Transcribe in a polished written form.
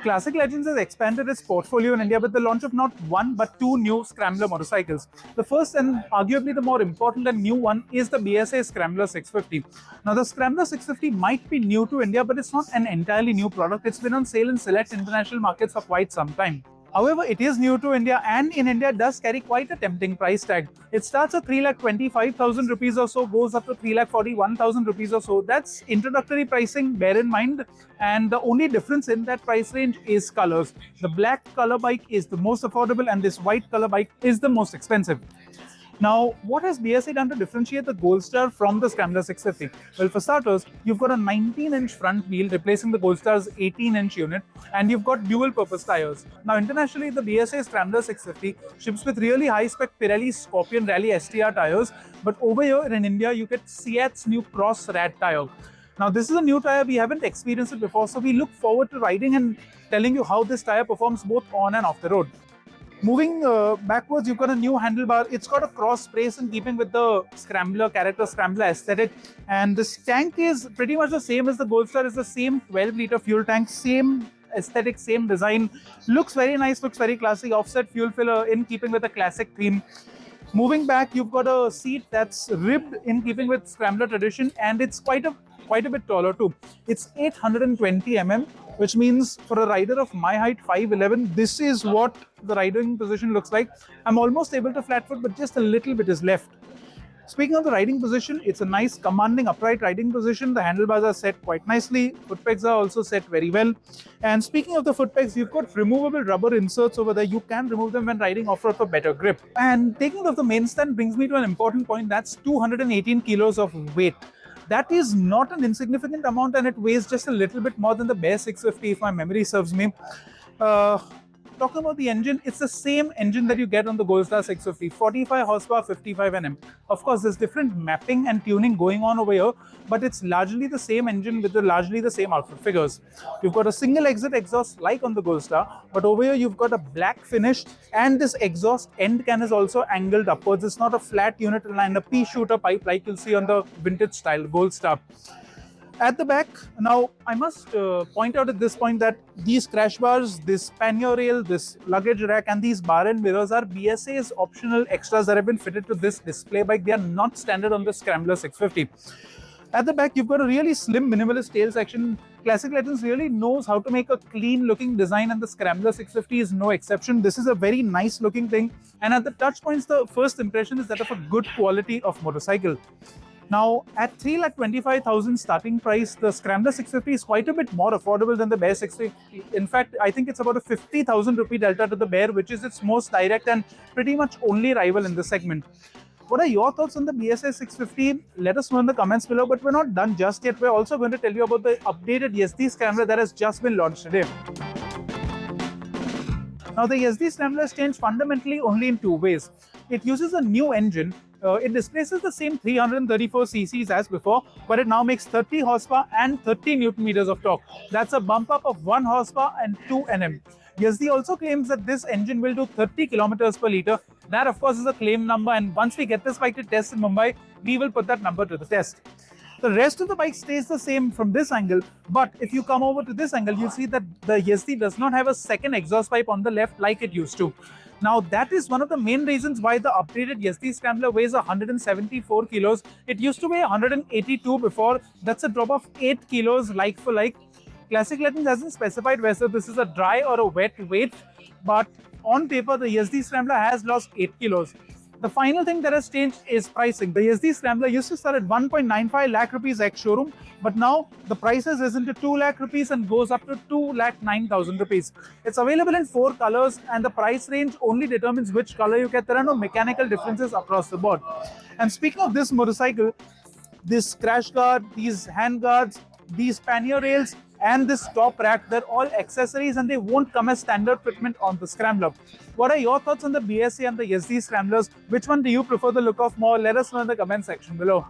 Classic Legends has expanded its portfolio in India with the launch of not one but two new Scrambler motorcycles. The first and arguably the more important and new one is the BSA Scrambler 650. Now the Scrambler 650 might be new to India, but it's not an entirely new product. It's been on sale in select international markets for quite some time. However, it is new to India, and in India does carry quite a tempting price tag. It starts at 3,25,000 rupees or so, goes up to 3,41,000 rupees or so. That's introductory pricing, bear in mind. And the only difference in that price range is colors. The black color bike is the most affordable and this white color bike is the most expensive. Now, what has BSA done to differentiate the Gold Star from the Scrambler 650? Well, for starters, you've got a 19-inch front wheel replacing the Gold Star's 18-inch unit, and you've got dual-purpose tires. Now, internationally, the BSA Scrambler 650 ships with really high-spec Pirelli Scorpion Rally STR tires, but over here in India, you get Seat's new Cross Rad tire. Now, this is a new tire, we haven't experienced it before, so we look forward to riding and telling you how this tire performs both on and off the road. Moving backwards, you've got a new handlebar. It's got a cross brace in keeping with the Scrambler character, Scrambler aesthetic. And this tank is pretty much the same as the Gold Star. It's the same 12-litre fuel tank, same aesthetic, same design. Looks very nice, looks very classy. Offset fuel filler in keeping with the classic theme. Moving back, you've got a seat that's ribbed in keeping with Scrambler tradition, and it's quite a bit taller too. It's 820 mm, which means for a rider of my height, 5'11", this is what the riding position looks like. I'm almost able to flat foot, but just a little bit is left. Speaking of the riding position, it's a nice commanding upright riding position. The handlebars are set quite nicely. Foot pegs are also set very well. And speaking of the foot pegs, you've got removable rubber inserts over there. You can remove them when riding off-road for better grip. And taking off the main stand brings me to an important point. That's 218 kilos of weight. That is not an insignificant amount, and it weighs just a little bit more than the bare 650 if my memory serves me. Talking about the engine, it's the same engine that you get on the Gold Star 650, 45 horsepower, 55 Nm. Of course, there's different mapping and tuning going on over here, but it's largely the same engine with largely the same output figures. You've got a single exit exhaust like on the Gold Star, but over here you've got a black finish, and this exhaust end can is also angled upwards. It's not a flat unit and a pea-shooter pipe like you'll see on the vintage style Gold Star. At the back, now I must point out at this point that these crash bars, this pannier rail, this luggage rack and these bar end mirrors are BSA's optional extras that have been fitted to this display bike. They are not standard on the Scrambler 650. At the back, you've got a really slim minimalist tail section. Classic Legends really knows how to make a clean looking design, and the Scrambler 650 is no exception. This is a very nice looking thing, and at the touch points, the first impression is that of a good quality of motorcycle. Now, at 3,25,000 starting price, the Scrambler 650 is quite a bit more affordable than the Bear 650. In fact, I think it's about a 50,000 rupee delta to the Bear, which is its most direct and pretty much only rival in the segment. What are your thoughts on the BSA 650? Let us know in the comments below, but we're not done just yet. We're also going to tell you about the updated Yezdi Scrambler that has just been launched today. Now, the Yezdi Scrambler has changed fundamentally only in two ways. It uses a new engine. It displaces the same 334 cc's as before, but it now makes 30 horsepower and 30 Newton meters of torque. That's a bump up of 1 horsepower and 2 Nm. Yezdi also claims that this engine will do 30 kilometers per litre. That, of course, is a claim number, and once we get this bike to test in Mumbai, we will put that number to the test. The rest of the bike stays the same from this angle, but if you come over to this angle, you'll see that the Yezdi does not have a second exhaust pipe on the left like it used to. Now, that is one of the main reasons why the updated Yezdi Scrambler weighs 174 kilos. It used to weigh 182 before. That's a drop of 8 kilos like for like. Classic Legends hasn't specified whether this is a dry or a wet weight, but on paper, the Yezdi Scrambler has lost 8 kilos. The final thing that has changed is pricing. The Yezdi Scrambler used to start at 1.95 lakh rupees ex-showroom, but now the price has risen to 2 lakh rupees and goes up to 2,09,000 rupees. It's available in 4 colors, and the price range only determines which color you get. There are no mechanical differences across the board. And speaking of this motorcycle, this crash guard, these hand guards, these pannier rails, and this top rack, they're all accessories and they won't come as standard fitment on the Scrambler. What are your thoughts on the BSA and the Yezdi Scramblers? Which one do you prefer the look of more? Let us know in the comment section below.